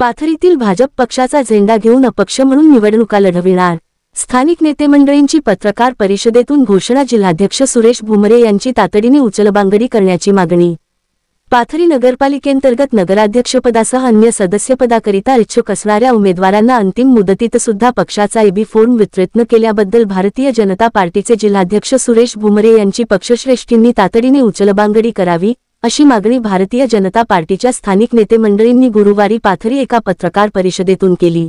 पाथरीतील भाजप पक्षाचा झेंडा घेऊन अपक्ष म्हणून निवडणुका लढविणार। स्थानिक नेते मंडळींची पत्रकार परिषदेतून घोषणा। जिल्हाध्यक्ष सुरेश भुमरे यांची तातडीने उचलबांगडी करण्याची मागणी। पाथरी नगरपालिकेंतर्गत नगराध्यक्षपदासह अन्य सदस्यपदाकरिता इच्छुक असणाऱ्या उमेदवारांना अंतिम मुदतीत सुद्धा पक्षाचा एबी फॉर्म वितरित न केल्याबद्दल भारतीय जनता पार्टीचे जिल्हाध्यक्ष सुरेश भुमरे यांची पक्षश्रेष्ठींनी तातडीने उचलबांगडी करावी, अशी मागणी भारतीय जनता पार्टीच्या स्थानिक नेते मंडळींनी गुरुवारी पाथरी एका पत्रकार परिषदेतून केली।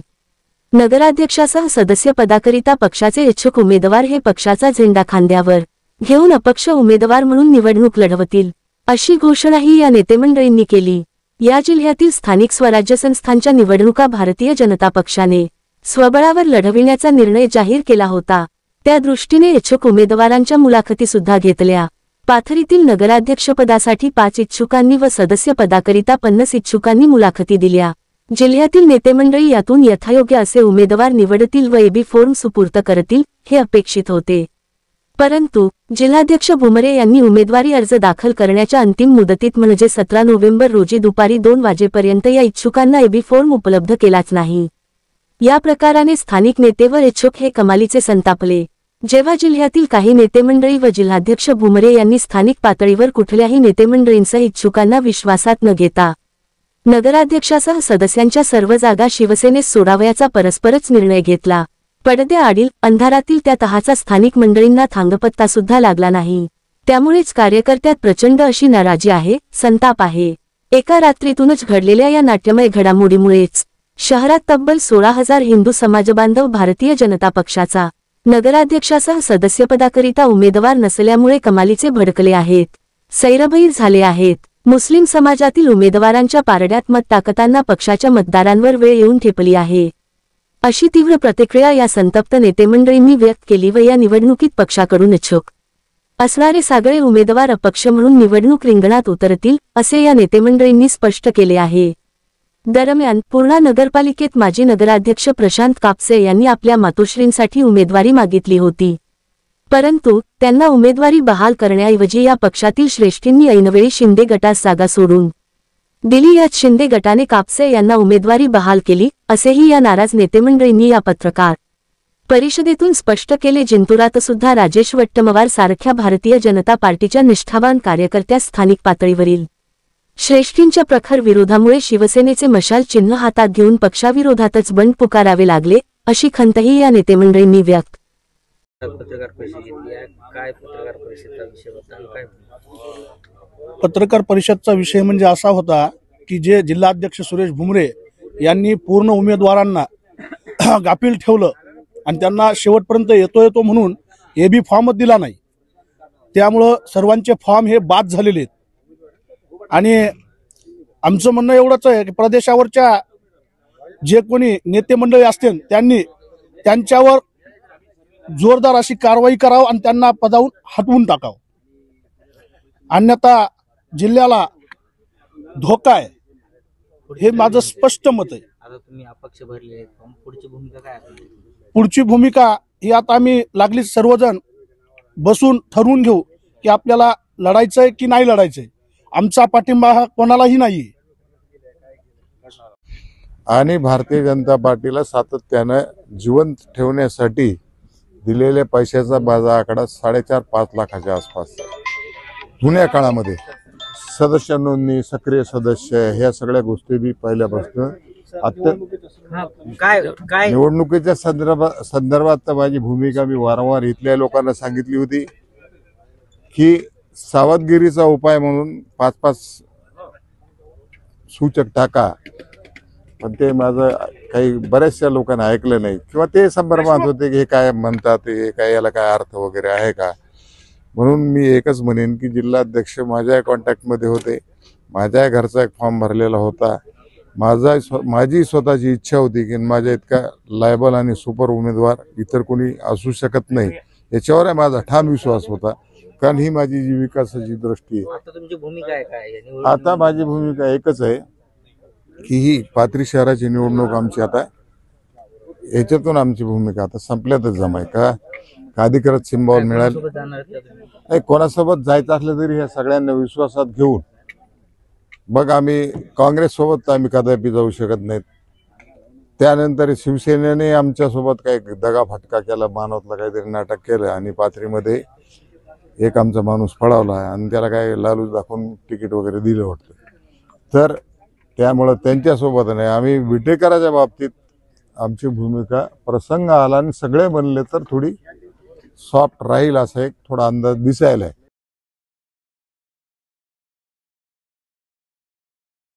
नगराध्यक्षासह सदस्यपदाकरिता पक्षाचे इच्छुक उमेदवार हे पक्षाचा झेंडा खांद्यावर घेऊन अपक्ष उमेदवार म्हणून निवडणूक लढवतील, अशी घोषणाही या नेतेमंडळींनी केली। या जिल्ह्यातील स्थानिक स्वराज्य संस्थांच्या निवडणुका भारतीय जनता पक्षाने स्वबळावर लढविण्याचा निर्णय जाहीर केला होता। त्या दृष्टीने इच्छुक उमेदवारांच्या मुलाखती सुद्धा घेतल्या। पाथरीतील नगराध्यक्षपदासाठी 5 इच्छुकांनी व सदस्यपदाकरिता 50 इच्छुकांनी मुलाखती दिल्या। जिल्ह्यातील नेतेमंडळी यातून यथायोग्य असे उमेदवार निवडतील व एबी फॉर्म सुपूर्द करतील, हे अपेक्षित होते। परंतु जिल्हाध्यक्ष भुमरे यांनी उमेदवारी अर्ज दाखल करण्याच्या अंतिम मुदतीत म्हणजे 17 नोव्हेंबर रोजी दुपारी 2 वाजेपर्यंत या इच्छुकांना एबी फॉर्म उपलब्ध केलाच नाही। या प्रकाराने स्थानिक नेते व इच्छुक हे कमालीचे संतापले। जेव्हा जिल्ह्यातील काही नेतेमंडळी व जिल्हाध्यक्ष भुमरे यांनी स्थानिक पातळीवर कुठल्याही नेतेमंडळींसह इच्छुकांना विश्वासात न घेता नगराध्यक्षासह सदस्यांच्या सर्व जागा शिवसेनेस सोडावयाचा परस्परच निर्णय घेतला। पडद्याआडील अंधारातील त्या तहाचा स्थानिक मंडळींना थांगपत्ता सुद्धा लागला नाही। त्यामुळेच कार्यकर्त्यात प्रचंड अशी नाराजी आहे, संताप आहे। एका रात्रीतूनच घडलेल्या या नाट्यमय घडामोडीमुळेच शहरात तब्बल 16,000 हिंदू समाजबांधव भारतीय जनता पक्षाचा नगराध्यक्षासह सदस्यपदाकरिता उमेदवार नसल्यामुळे कमालीचे भडकले आहेत, सैरभैर झाले आहेत। मुस्लिम समाजातील उमेदवारांच्या पारड्यात मत टाकताना पक्षाच्या मतदारांवर वेळ येऊन ठेपली आहे, अशी तीव्र प्रतिक्रिया या संतप्त नेतेमंडळींनी व्यक्त केली व या निवडणुकीत पक्षाकडून इच्छुक असणारे सगळे उमेदवार अपक्ष म्हणून निवडणूक रिंगणात उतरतील, असे या नेतेमंडळींनी स्पष्ट केले आहे। दरम्यान पूर्णा नगरपालिकेत माजी नगराध्यक्ष प्रशांत कापसे यांनी आपल्या मातोश्रींसाठी उमेदवारी मागितली होती, परंतु त्यांना उमेदवारी बहाल करण्याऐवजी या पक्षातील श्रेष्ठींनी ऐनवेळी शिंदे गटास जागा सोडून दिली। यात शिंदे गटाने कापसे यांना उमेदवारी बहाल केली, असेही या नाराज नेतेमंडळींनी या पत्रकार परिषदेतून स्पष्ट केले। जिंतुरात सुद्धा राजेश वट्टमवार सारख्या भारतीय जनता पार्टीच्या निष्ठावान कार्यकर्त्यास स्थानिक पातळीवरील श्रेष्ठींच्या प्रखर विरोधामुळे शिवसेनेचे मशाल चिन्ह हातात घेऊन पक्षाविरोधातच बंड पुकारावे लागले, अशी खंतही या नेतेमंडळींनी व्यक्त पत्रकार परिषदचा विषय म्हणजे असा होता की जे जिल्हाध्यक्ष सुरेश भुमरे यांनी पूर्ण उमेदवारांना गाफील ठेवलं आणि त्यांना शेवटपर्यंत येतो म्हणून एबी फॉर्म दिला नाही। त्यामुळं सर्वांचे फॉर्म हे बाद झालेले आहेत आणि आमचं म्हणणं एवढंच आहे की प्रदेशावरच्या जे कोणी नेते मंडळी असतील त्यांनी त्यांच्यावर जोरदार अशी कारवाई करावी आणि त्यांना पदावरून हटवून टाकावं, अन्यथा जिल्ह्याला धोका आहे, हे माझं स्पष्ट मत आहे। आता तुम्ही अपक्ष भरले, पुढची भूमिका काय आहे? पुढची भूमिका ही आता आम्ही लागली सर्वजण बसून ठरवून घेऊ की आपल्याला लढायचंय की नाही लढायचंय। आमचा पाठिंबा हा कोणालाही नाही आणि भारतीय जनता पार्टीला सातत्याने जिवंत ठेवण्यासाठी दिलेल्या पैशाचा बाजार आकडा 4.5-5 लाखाच्या आसपास। जुन्या काळामध्ये सदस्य नोंदणी, सक्रिय सदस्य, ह्या सगळ्या गोष्टी बी पहिल्यापासून निवडणुकीच्या संदर्भात माझी भूमिका मी वारंवार इथल्या लोकांना सांगितली होती की सावधगिरीचा उपाय म्हणून 5-5 सूचक टाका, पण ते माझं काही बऱ्याचशा लोकांना ऐकलं नाही किंवा ते संभ्रमात होते की हे काय म्हणतात, हे काय, याला काय अर्थ वगैरे आहे का। म्हणून मी एकच म्हणेन की जिल्हाध्यक्ष माझ्या कॉन्टॅक्टमध्ये होते, माझ्या घरचा एक फॉर्म भरलेला होता, माझी स्वतःची इच्छा होती की माझ्या इतका लायबल आणि सुपर उमेदवार इतर कोणी असू शकत नाही, याच्यावर माझा ठाम विश्वास होता, कारण ही माझी जीविकाची दृष्टी आहे। आता तुमची भूमिका काय? आता माझी भूमिका एकच आहे की ही पाथरी शहराची निवडणूक आमची आता याच्यातून आमची भूमिका आता संपल्यातच जमाय का अधिकृत सिंबॉल मिळाल नाही, कोणासोबत जायचं असलं तरी ह्या सगळ्यांना विश्वासात घेऊन मग आम्ही काँग्रेस सोबत आम्ही कदापि जाऊ शकत नाहीत, त्यानंतर शिवसेनेने आमच्यासोबत काही दगाफटका केला, मानवतला काहीतरी नाटक केलं आणि पाथरीमध्ये एक आमचा माणूस पळावला आणि त्याला काय लालूच दाखवून तिकीट वगैरे दिलं होतं. तर त्यामुळं त्यांच्यासोबत नाही, आम्ही विटेकराच्या बाबतीत आमची भूमिका प्रसंग आला आणि सगळे म्हणले तर थोडी सॉफ्ट राहील असा एक थोडा अंदाज दिसायला आहे.